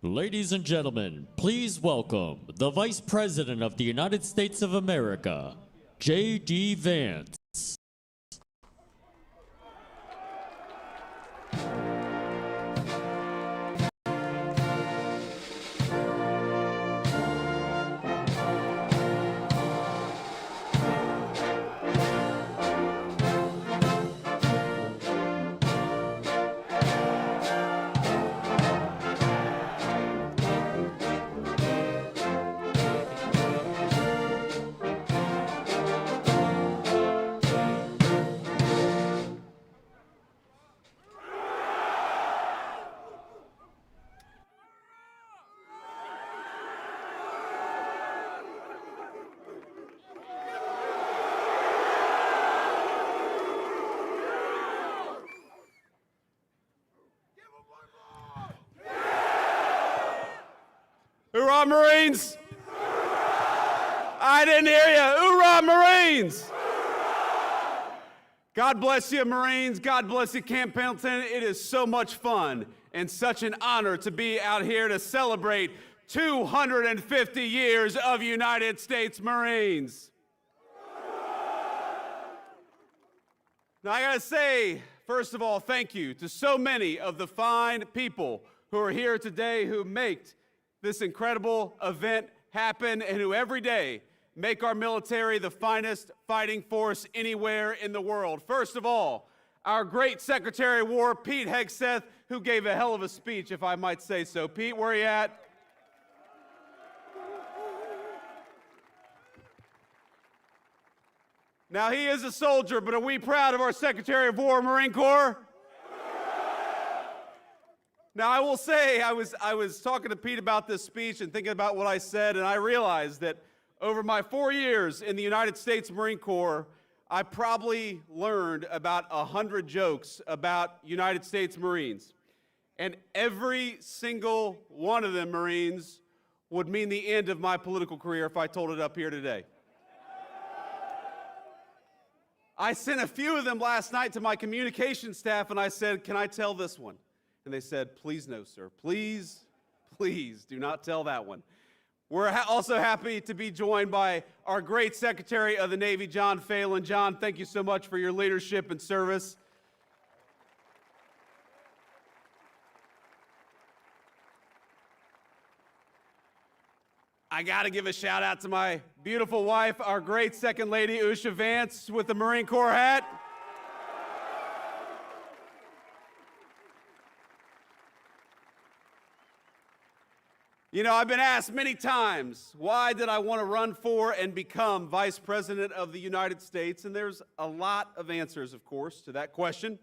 Ladies and gentlemen, please welcome the Vice President of the United States of America, JD Vance. Hoorah, Marines! I didn't hear you. Hoorah, Marines! God bless you, Marines. God bless you, Camp Pendleton. It is so much fun and such an honor to be out here to celebrate 250 years of United States Marines. Now, I gotta say, first of all, thank you to so many of the fine people who are here today who make this incredible event happen and who every day make our military the finest fighting force anywhere in the world. First of all, our great Secretary of War, Pete Hegseth, who gave a hell of a speech, if I might say so. Pete, where are you at? Now, he is a soldier, but are we proud of our Secretary of War, Marine Corps? Now, I will say, I was talking to Pete about this speech and thinking about what I said, and I realized that over my 4 years in the United States Marine Corps, I probably learned about 100 jokes about United States Marines. And every single one of them, Marines, would mean the end of my political career if I told it up here today. I sent a few of them last night to my communications staff, and I said, can I tell this one? And they said, please no, sir. Please, please do not tell that one. We're also happy to be joined by our great Secretary of the Navy, John Phelan. John, thank you so much for your leadership and service. I got to give a shout out to my beautiful wife, our great Second Lady, Usha Vance, with the Marine Corps hat. You know, I've been asked many times, why did I want to run for and become Vice President of the United States? And there's a lot of answers, of course, to that question.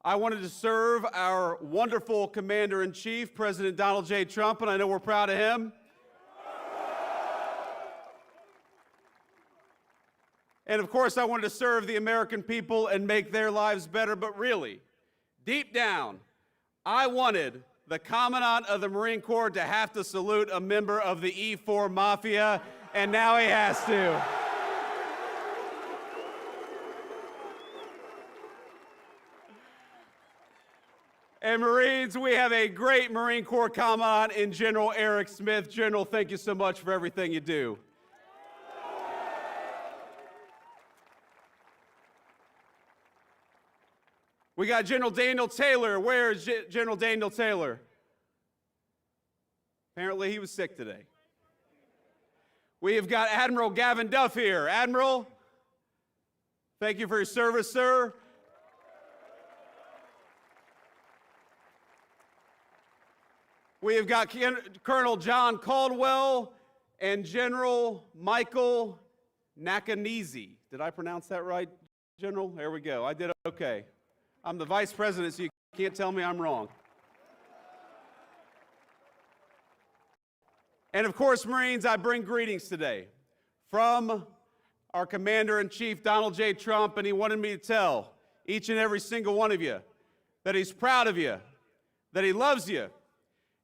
I wanted to serve our wonderful Commander-in-Chief, President Donald J. Trump, and I know we're proud of him. And of course, I wanted to serve the American people and make their lives better, but really, deep down, I wanted the Commandant of the Marine Corps to have to salute a member of the E4 Mafia, and now he has to. And Marines, we have a great Marine Corps Commandant in General Eric Smith. General, thank you so much for everything you do. We got General Daniel Taylor. Where is General Daniel Taylor? Apparently he was sick today. We have got Admiral Gavin Duff here. Admiral, thank you for your service, sir. We have got Colonel John Caldwell and General Michael Nakanizi. Did I pronounce that right, General? There we go. I did okay. I'm the Vice President, so you can't tell me I'm wrong. And of course, Marines, I bring greetings today from our Commander-in-Chief, Donald J. Trump, and he wanted me to tell each and every single one of you that he's proud of you, that he loves you,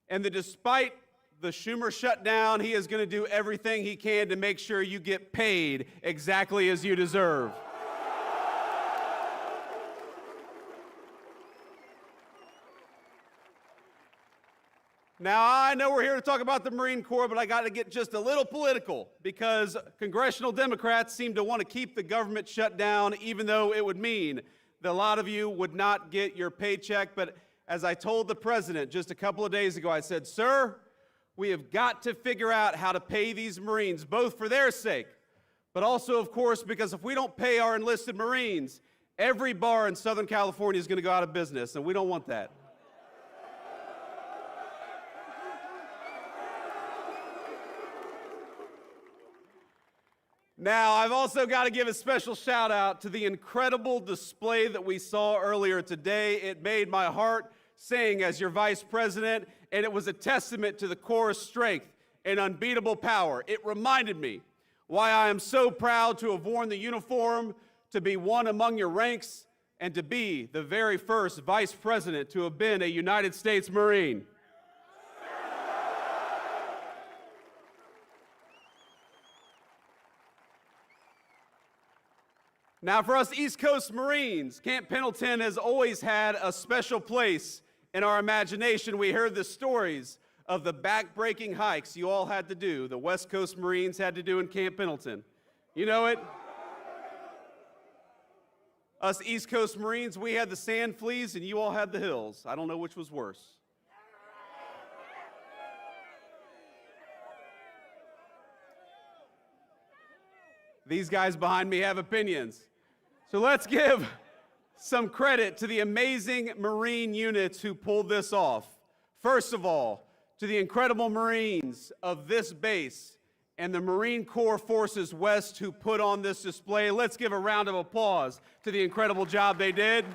and that despite the Schumer shutdown, he is going to do everything he can to make sure you get paid exactly as you deserve. Now, I know we're here to talk about the Marine Corps, but I got to get just a little political because congressional Democrats seem to want to keep the government shut down, even though it would mean that a lot of you would not get your paycheck. But as I told the president just a couple of days ago, I said, sir, we have got to figure out how to pay these Marines, both for their sake, but also, of course, because if we don't pay our enlisted Marines, every bar in Southern California is going to go out of business, and we don't want that. Now, I've also got to give a special shout out to the incredible display that we saw earlier today. It made my heart sing as your vice president, and it was a testament to the Corps' strength and unbeatable power. It reminded me why I am so proud to have worn the uniform, to be one among your ranks, and to be the very first vice president to have been a United States Marine. Now, for us East Coast Marines, Camp Pendleton has always had a special place in our imagination. We heard the stories of the back-breaking hikes you all had to do, the West Coast Marines had to do in Camp Pendleton. You know it? Us East Coast Marines, we had the sand fleas and you all had the hills. I don't know which was worse. These guys behind me have opinions. So let's give some credit to the amazing Marine units who pulled this off. First of all, to the incredible Marines of this base and the Marine Corps Forces West who put on this display. Let's give a round of applause to the incredible job they did.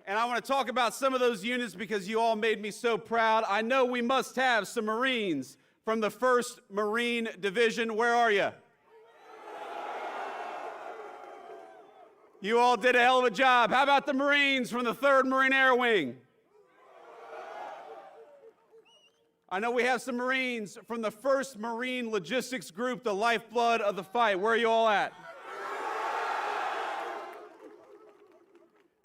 And I want to talk about some of those units because you all made me so proud. I know we must have some Marines from the 1st Marine Division. Where are you? You all did a hell of a job. How about the Marines from the 3rd Marine Air Wing? I know we have some Marines from the 1st Marine Logistics Group, the lifeblood of the fight. Where are you all at?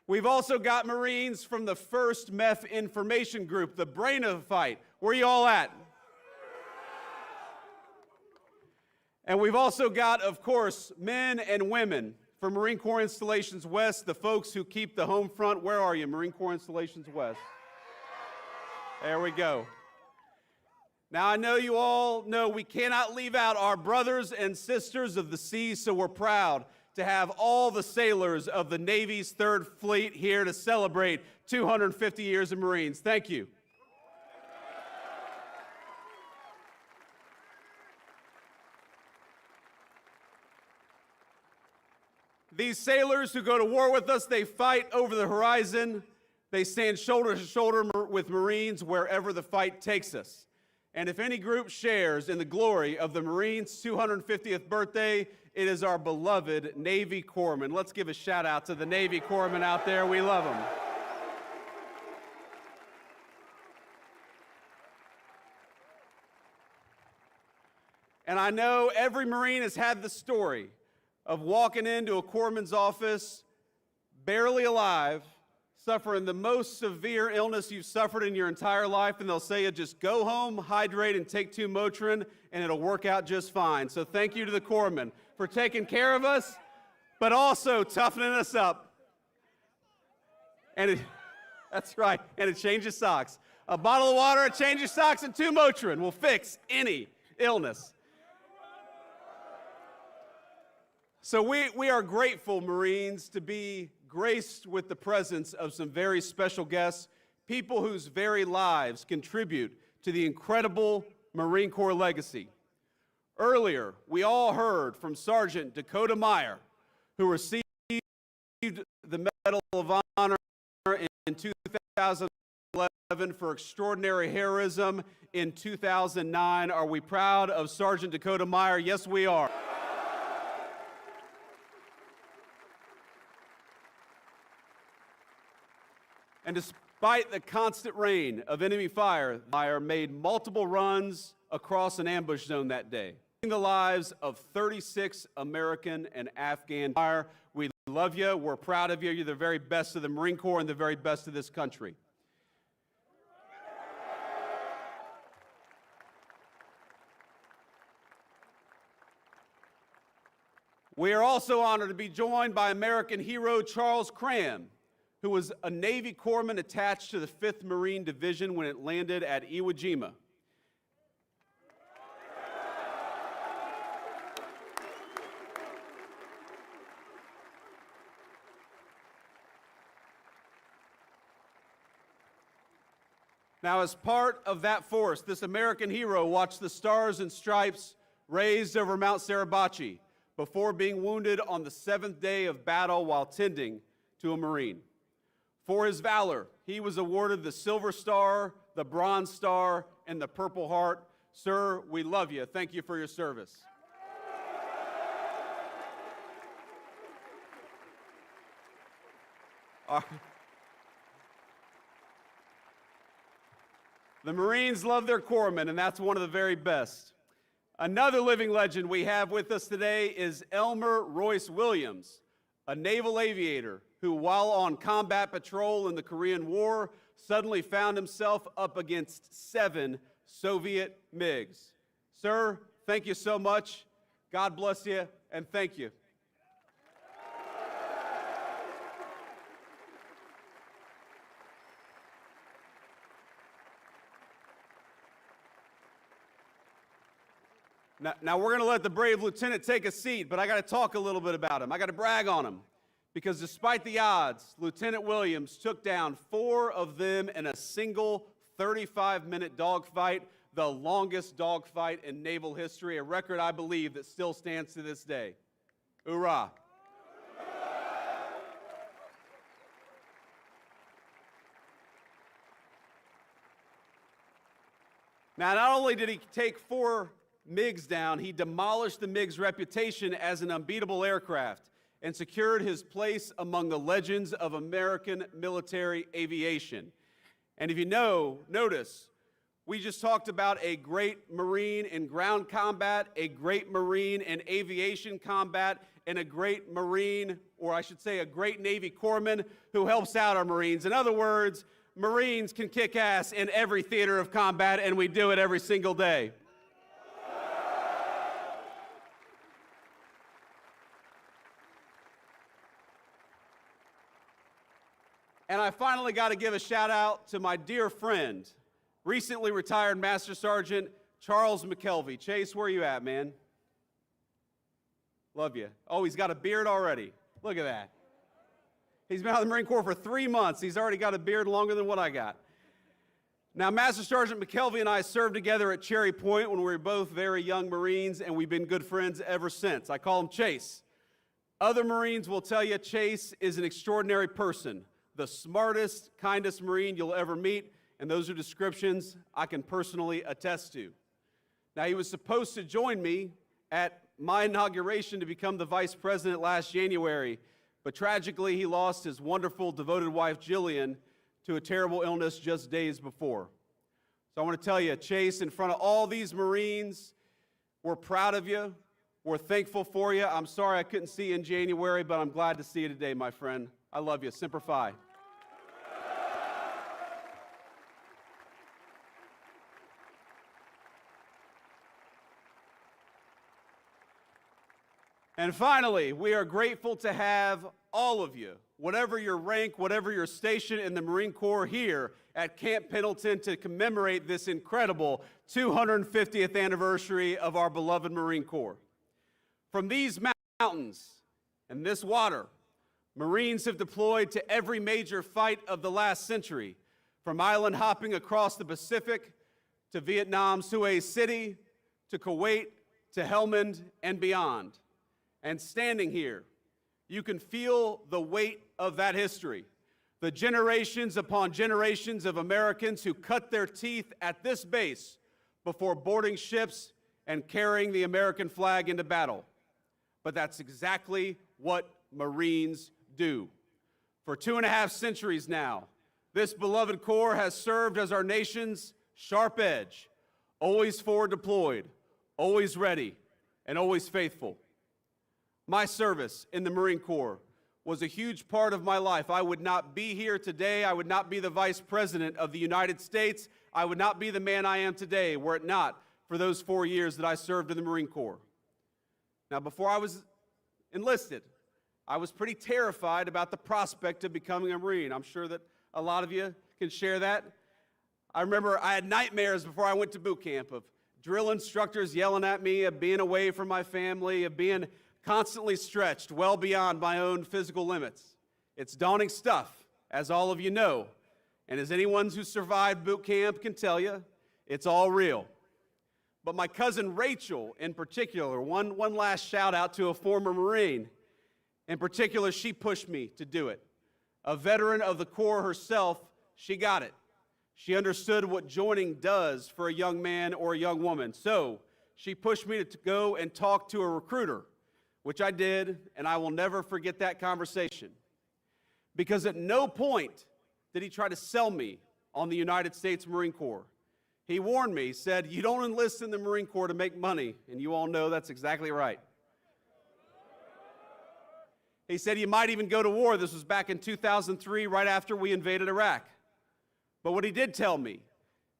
We've also got Marines from the 1st MEF Information Group, the brain of the fight. Where are you all at? And we've also got, of course, men and women from Marine Corps Installations West, the folks who keep the home front. Where are you, Marine Corps Installations West? There we go. Now, I know you all know we cannot leave out our brothers and sisters of the sea, so we're proud to have all the sailors of the Navy's 3rd Fleet here to celebrate 250 years of Marines. Thank you. These sailors who go to war with us, they fight over the horizon. They stand shoulder to shoulder with Marines wherever the fight takes us. And if any group shares in the glory of the Marines' 250th birthday, it is our beloved Navy Corpsmen. Let's give a shout out to the Navy Corpsmen out there. We love them. And I know every Marine has had the story of walking into a corpsman's office, barely alive, suffering the most severe illness you've suffered in your entire life, and they'll say, just go home, hydrate, and take 2 Motrin, and it'll work out just fine. So thank you to the corpsmen for taking care of us, but also toughening us up. And that's right, and a change of socks. A bottle of water, a change of socks, and 2 Motrin will fix any illness. So we are grateful, Marines, to be graced with the presence of some very special guests, people whose very lives contribute to the incredible Marine Corps legacy. Earlier, we all heard from Sergeant Dakota Meyer, who received the Medal of Honor in 2011 for extraordinary heroism in 2009. Are we proud of Sergeant Dakota Meyer? Yes, we are. And despite the constant rain of enemy fire made multiple runs across an ambush zone that day, the lives of 36 American and Afghan fire. We love you. We're proud of you. You're the very best of the Marine Corps and the very best of this country. We are also honored to be joined by American hero Charles Cram, who was a Navy corpsman attached to the 5th Marine Division when it landed at Iwo Jima. Now, as part of that force, this American hero watched the Stars and Stripes raised over Mount Suribachi before being wounded on the 7th day of battle while tending to a Marine. For his valor, he was awarded the Silver Star, the Bronze Star, and the Purple Heart. Sir, we love you. Thank you for your service. The Marines love their corpsmen, and that's one of the very best. Another living legend we have with us today is Elmer Royce Williams, a naval aviator who, while on combat patrol in the Korean War, suddenly found himself up against 7 Soviet MiGs. Sir, thank you so much. God bless you, and thank you. Now we're going to let the brave lieutenant take a seat, but I got to talk a little bit about him. I got to brag on him, because despite the odds, Lieutenant Williams took down 4 of them in a single 35-minute dogfight, the longest dogfight in naval history, a record I believe that still stands to this day. Hoorah! Now, not only did he take 4 MiGs down, he demolished the MiG's reputation as an unbeatable aircraft and secured his place among the legends of American military aviation. And if you notice, we just talked about a great Marine in ground combat, a great Marine in aviation combat, and a great Marine, or I should say a great Navy corpsman who helps out our Marines. In other words, Marines can kick ass in every theater of combat, and we do it every single day. And I finally got to give a shout out to my dear friend, recently retired Master Sergeant Charles McKelvey. Chase, where are you at, man? Love you. Oh, he's got a beard already. Look at that. He's been out of the Marine Corps for 3 months. He's already got a beard longer than what I got. Now, Master Sergeant McKelvey and I served together at Cherry Point when we were both very young Marines, and we've been good friends ever since. I call him Chase. Other Marines will tell you Chase is an extraordinary person, the smartest, kindest Marine you'll ever meet, and those are descriptions I can personally attest to. Now, he was supposed to join me at my inauguration to become the Vice President last January, but tragically he lost his wonderful, devoted wife, Jillian, to a terrible illness just days before. So I want to tell you, Chase, in front of all these Marines, we're proud of you. We're thankful for you. I'm sorry I couldn't see you in January, but I'm glad to see you today, my friend. I love you. Semper Fi. And finally, we are grateful to have all of you, whatever your rank, whatever your station in the Marine Corps, here at Camp Pendleton to commemorate this incredible 250th anniversary of our beloved Marine Corps. From these mountains and this water, Marines have deployed to every major fight of the last century, from island hopping across the Pacific to Vietnam's Hue City, to Kuwait, to Helmand, and beyond. And standing here, you can feel the weight of that history, the generations upon generations of Americans who cut their teeth at this base before boarding ships and carrying the American flag into battle. But that's exactly what Marines do. For 2.5 centuries now, This beloved Corps has served as our nation's sharp edge, always forward deployed, always ready, and always faithful. My service in the Marine Corps was a huge part of my life. I would not be here today. I would not be the Vice President of the United States. I would not be the man I am today were it not for those 4 years that I served in the Marine Corps. Now, before I was enlisted, I was pretty terrified about the prospect of becoming a Marine. I'm sure that a lot of you can share that. I remember I had nightmares before I went to boot camp of drill instructors yelling at me, of being away from my family, of being constantly stretched well beyond my own physical limits. It's daunting stuff, as all of you know. And as anyone who survived boot camp can tell you, it's all real. But my cousin Rachel, in particular, one last shout out to a former Marine. In particular, she pushed me to do it. A veteran of the Corps herself, she got it. She understood what joining does for a young man or a young woman. So she pushed me to go and talk to a recruiter, which I did, and I will never forget that conversation. Because at no point did he try to sell me on the United States Marine Corps. He warned me, said, "You don't enlist in the Marine Corps to make money," and you all know that's exactly right. He said, "You might even go to war." This was back in 2003, right after we invaded Iraq. But what he did tell me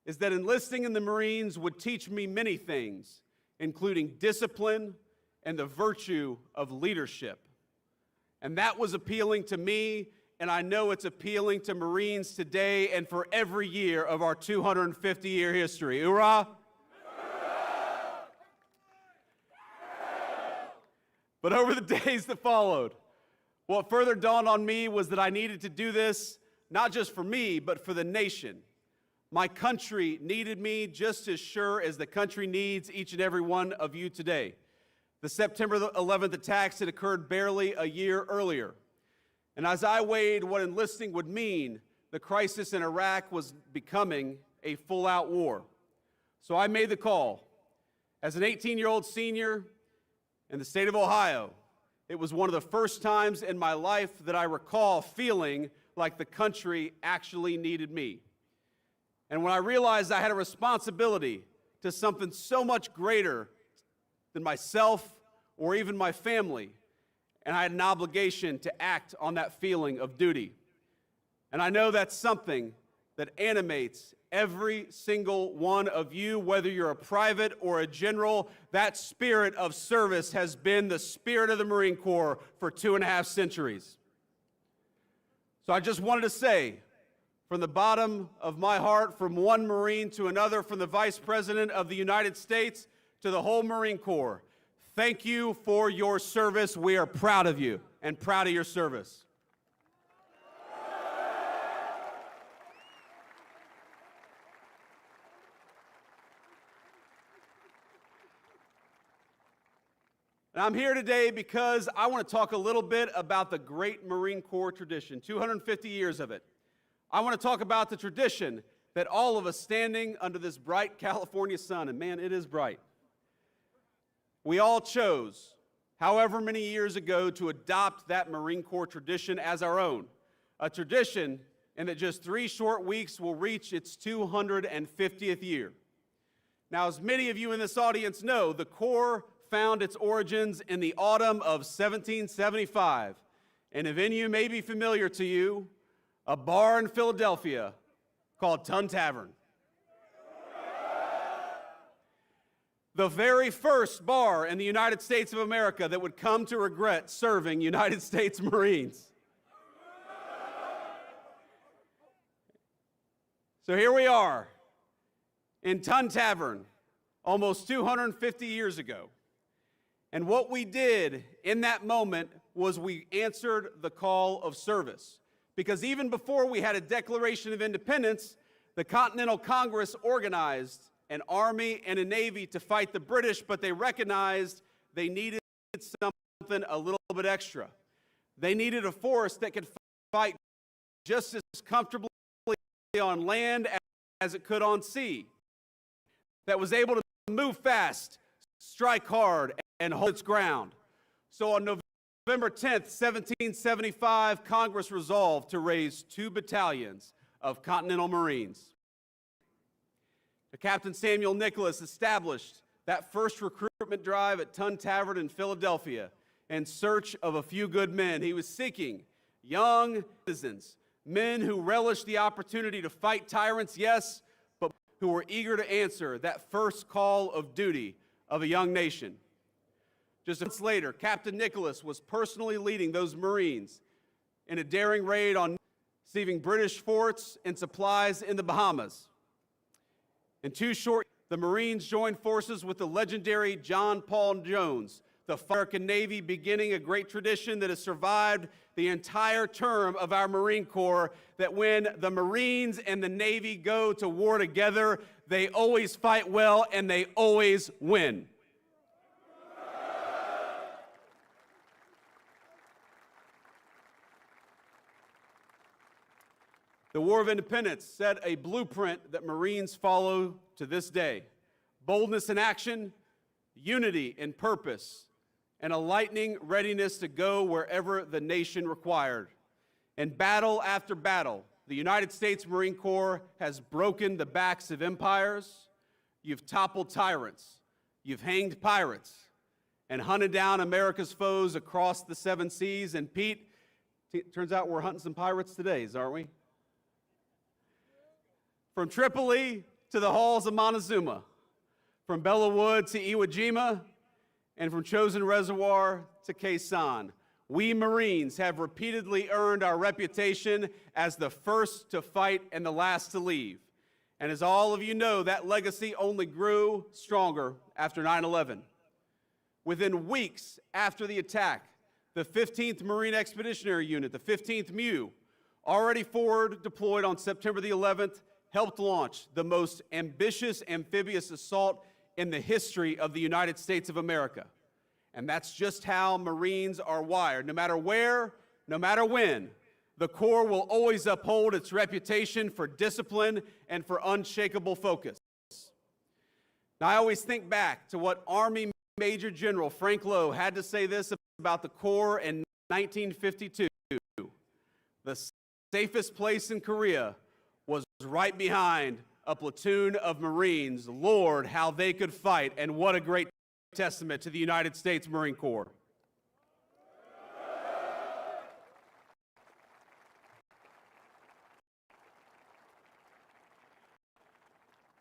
is that enlisting in the Marines would teach me many things, including discipline and the virtue of leadership. And that was appealing to me, and I know it's appealing to Marines today and for every year of our 250-year history. Hoorah! But over the days that followed, what further dawned on me was that I needed to do this not just for me, but for the nation. My country needed me just as sure as the country needs each and every one of you today. The September 11th attacks had occurred barely a year earlier. And as I weighed what enlisting would mean, the crisis in Iraq was becoming a full-out war. So I made the call. As an 18-year-old senior in the state of Ohio, it was one of the first times in my life that I recall feeling like the country actually needed me. And when I realized I had a responsibility to something so much greater than myself or even my family, and I had an obligation to act on that feeling of duty. And I know that's something that animates every single one of you, whether you're a private or a general. That spirit of service has been the spirit of the Marine Corps for 2.5 centuries. So I just wanted to say, from the bottom of my heart, from one Marine to another, from the Vice President of the United States to the whole Marine Corps, thank you for your service. We are proud of you and proud of your service. And I'm here today because I want to talk a little bit about the great Marine Corps tradition, 250 years of it. I want to talk about the tradition that all of us standing under this bright California sun, and man, it is bright, we all chose, however many years ago, to adopt that Marine Corps tradition as our own. A tradition in that just 3 short weeks will reach its 250th year. Now, as many of you in this audience know, the Corps found its origins in the autumn of 1775 in a venue may be familiar to you, a bar in Philadelphia called Tun Tavern. The very first bar in the United States of America that would come to regret serving United States Marines. So here we are in Tun Tavern almost 250 years ago. And what we did in that moment was we answered the call of service. Because even before we had a Declaration of Independence, the Continental Congress organized an army and a navy to fight the British, but they recognized they needed something a little bit extra. They needed a force that could fight just as comfortably on land as it could on sea, that was able to move fast, strike hard, and hold its ground. So on November 10th, 1775, Congress resolved to raise 2 battalions of Continental Marines. Captain Samuel Nicholas established that first recruitment drive at Tun Tavern in Philadelphia in search of a few good men. He was seeking young citizens, men who relished the opportunity to fight tyrants, yes, but who were eager to answer that first call of duty of a young nation. Just months later, Captain Nicholas was personally leading those Marines in a daring raid on receiving British forts and supplies in the Bahamas. In 2 short years, the Marines joined forces with the legendary John Paul Jones, the American Navy, beginning a great tradition that has survived the entire term of our Marine Corps, that when the Marines and the Navy go to war together, they always fight well and they always win. The War of Independence set a blueprint that Marines follow to this day. Boldness in action, unity in purpose, and a lightning readiness to go wherever the nation required. In battle after battle, the United States Marine Corps has broken the backs of empires, you've toppled tyrants, you've hanged pirates, and hunted down America's foes across the 7 seas. And Pete, turns out we're hunting some pirates today, aren't we? From Tripoli to the halls of Montezuma, from Bella Wood to Iwo Jima, and from Chosin Reservoir to Khe Sanh, we Marines have repeatedly earned our reputation as the first to fight and the last to leave. And as all of you know, that legacy only grew stronger after 9/11. Within weeks after the attack, the 15th Marine Expeditionary Unit, the 15th MEU, already forward deployed on September the 11th, helped launch the most ambitious amphibious assault in the history of the United States of America. And that's just how Marines are wired. No matter where, no matter when, the Corps will always uphold its reputation for discipline and for unshakable focus. Now, I always think back to what Army Major General Frank Lowe had to say this about the Corps in 1952. The safest place in Korea was right behind a platoon of Marines. Lord, how they could fight, and what a great testament to the United States Marine Corps.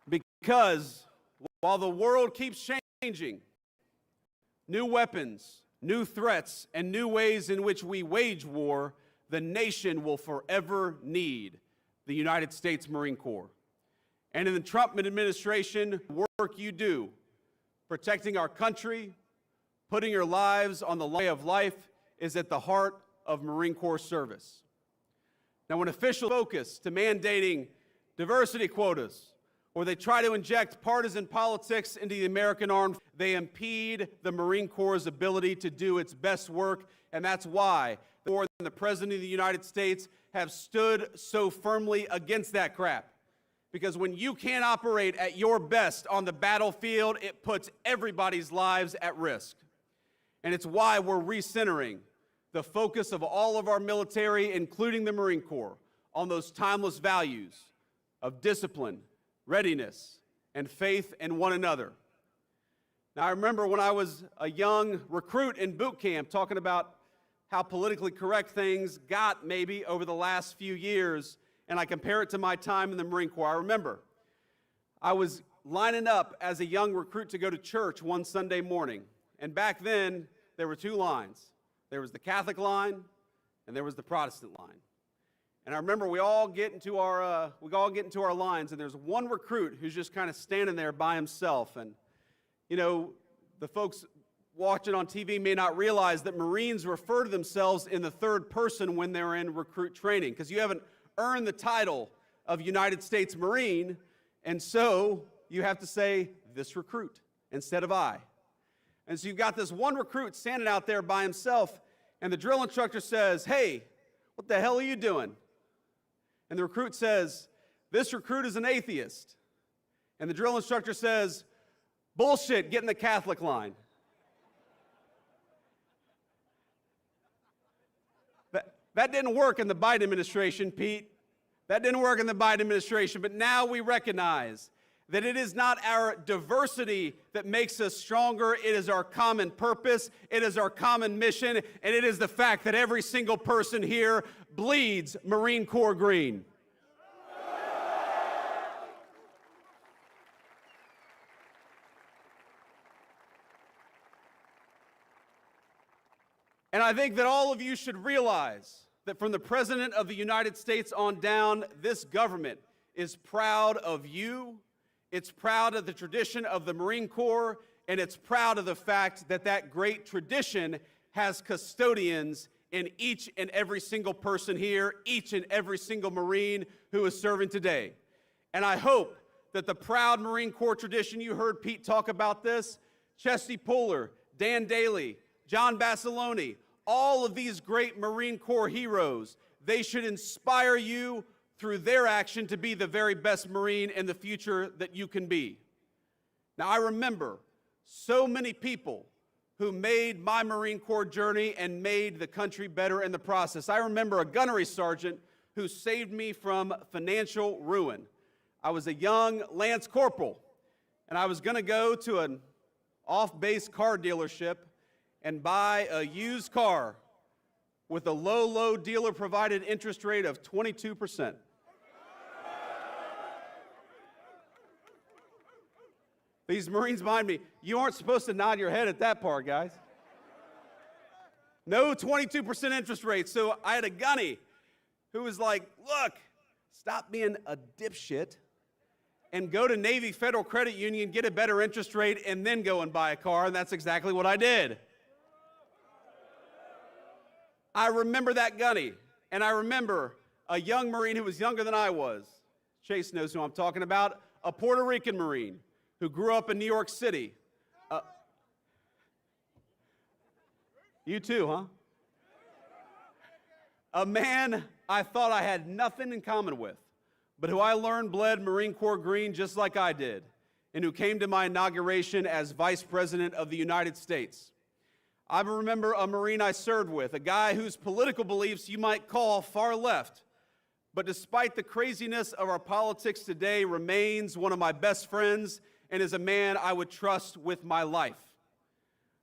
Because while the world keeps changing, new weapons, new threats, and new ways in which we wage war, the nation will forever need the United States Marine Corps. And in the Trump administration, the work you do, protecting our country, putting your lives on the line of life, is at the heart of Marine Corps service. Now, when officials focus to mandating diversity quotas, or they try to inject partisan politics into the American armed forces, they impede the Marine Corps' ability to do its best work, and that's why the Corps and the President of the United States have stood so firmly against that crap. Because when you can't operate at your best on the battlefield, it puts everybody's lives at risk. And it's why we're recentering the focus of all of our military, including the Marine Corps, on those timeless values of discipline, readiness, and faith in one another. Now, I remember when I was a young recruit in boot camp talking about how politically correct things got maybe over the last few years, and I compare it to my time in the Marine Corps. I remember I was lining up as a young recruit to go to church one Sunday morning, and back then there were 2 lines. There was the Catholic line, and there was the Protestant line. And I remember we all get into our lines, and there's one recruit who's just kind of standing there by himself. And you know, the folks watching on TV may not realize that Marines refer to themselves in the 3rd person when they're in recruit training, because you haven't earned the title of United States Marine, and so you have to say this recruit instead of I. And so you've got this one recruit standing out there by himself, and the drill instructor says, "Hey, what the hell are you doing?" And the recruit says, "This recruit is an atheist." And the drill instructor says, "Bullshit, get in the Catholic line." That didn't work in the Biden administration, Pete. That didn't work in the Biden administration, but now we recognize that it is not our diversity that makes us stronger. It is our common purpose. It is our common mission. And it is the fact that every single person here bleeds Marine Corps green. And I think that all of you should realize that from the President of the United States on down, this government is proud of you. It's proud of the tradition of the Marine Corps, and it's proud of the fact that that great tradition has custodians in each and every single person here, each and every single Marine who is serving today. And I hope that the proud Marine Corps tradition, you heard Pete talk about this, Chesty Puller, Dan Daly, John Basilone, all of these great Marine Corps heroes, they should inspire you through their action to be the very best Marine in the future that you can be. Now, I remember so many people who made my Marine Corps journey and made the country better in the process. I remember a gunnery sergeant who saved me from financial ruin. I was a young Lance Corporal, and I was going to go to an off-base car dealership and buy a used car with a low dealer-provided interest rate of 22%. These Marines behind me, you aren't supposed to nod your head at that part, guys. No 22% interest rate. So I had a gunny who was like, look, stop being a dipshit and go to Navy Federal Credit Union, get a better interest rate, and then go and buy a car. And that's exactly what I did. I remember that gunny, and I remember a young Marine who was younger than I was. Chase knows who I'm talking about, a Puerto Rican Marine who grew up in New York City. You too, huh? A man I thought I had nothing in common with, but who I learned bled Marine Corps green just like I did, and who came to my inauguration as Vice President of the United States. I remember a Marine I served with, a guy whose political beliefs you might call far left, but despite the craziness of our politics today, remains one of my best friends and is a man I would trust with my life.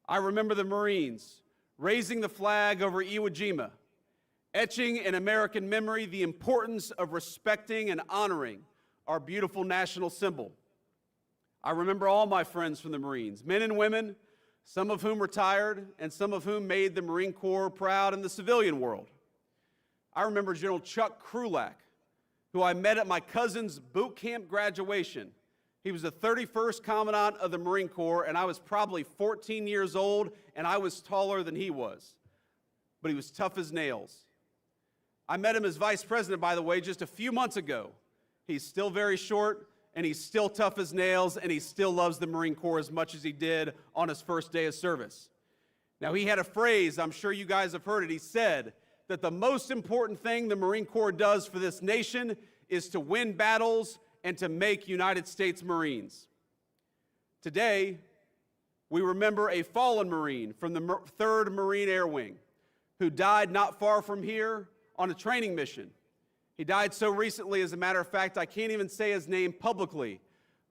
I remember the Marines raising the flag over Iwo Jima, etching in American memory the importance of respecting and honoring our beautiful national symbol. I remember all my friends from the Marines, men and women, some of whom retired and some of whom made the Marine Corps proud in the civilian world. I remember General Chuck Krulak, who I met at my cousin's boot camp graduation. He was the 31st Commandant of the Marine Corps, and I was probably 14 years old, and I was taller than he was. But he was tough as nails. I met him as Vice President, by the way, just a few months ago. He's still very short, and he's still tough as nails, and he still loves the Marine Corps as much as he did on his first day of service. Now, he had a phrase, I'm sure you guys have heard it. He said that the most important thing the Marine Corps does for this nation is to win battles and to make United States Marines. Today, we remember a fallen Marine from the 3rd Marine Air Wing who died not far from here on a training mission. He died so recently, as a matter of fact, I can't even say his name publicly,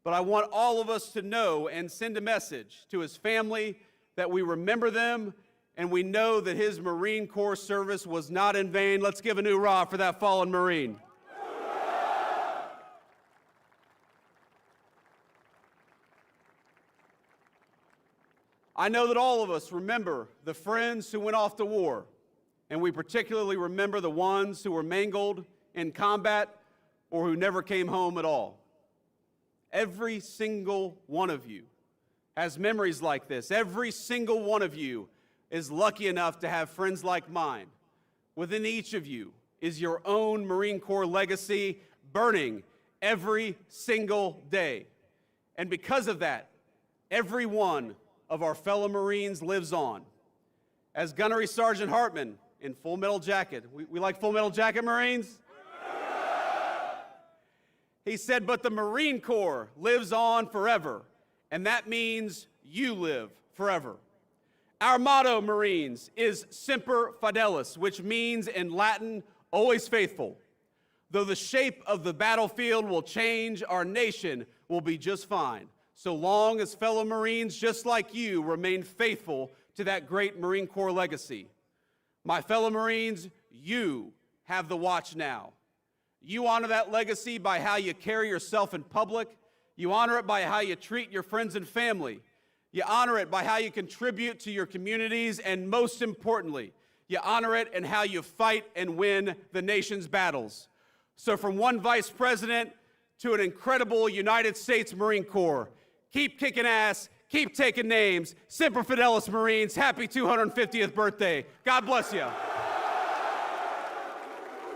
but I want all of us to know and send a message to his family that we remember them and we know that his Marine Corps service was not in vain. Let's give an hoorah for that fallen Marine. I know that all of us remember the friends who went off to war, and we particularly remember the ones who were mangled in combat or who never came home at all. Every single one of you has memories like this. Every single one of you is lucky enough to have friends like mine. Within each of you is your own Marine Corps legacy burning every single day. And because of that, every one of our fellow Marines lives on. As Gunnery Sergeant Hartman in Full Metal Jacket, we like Full Metal Jacket, Marines? He said, but the Marine Corps lives on forever, and that means you live forever. Our motto, Marines, is Semper Fidelis, which means in Latin, always faithful. Though the shape of the battlefield will change, our nation will be just fine, so long as fellow Marines just like you remain faithful to that great Marine Corps legacy. My fellow Marines, you have the watch now. You honor that legacy by how you carry yourself in public. You honor it by how you treat your friends and family. You honor it by how you contribute to your communities, and most importantly, you honor it in how you fight and win the nation's battles. So from one vice president to an incredible United States Marine Corps, keep kicking ass, keep taking names. Semper Fidelis Marines, happy 250th birthday. God bless you.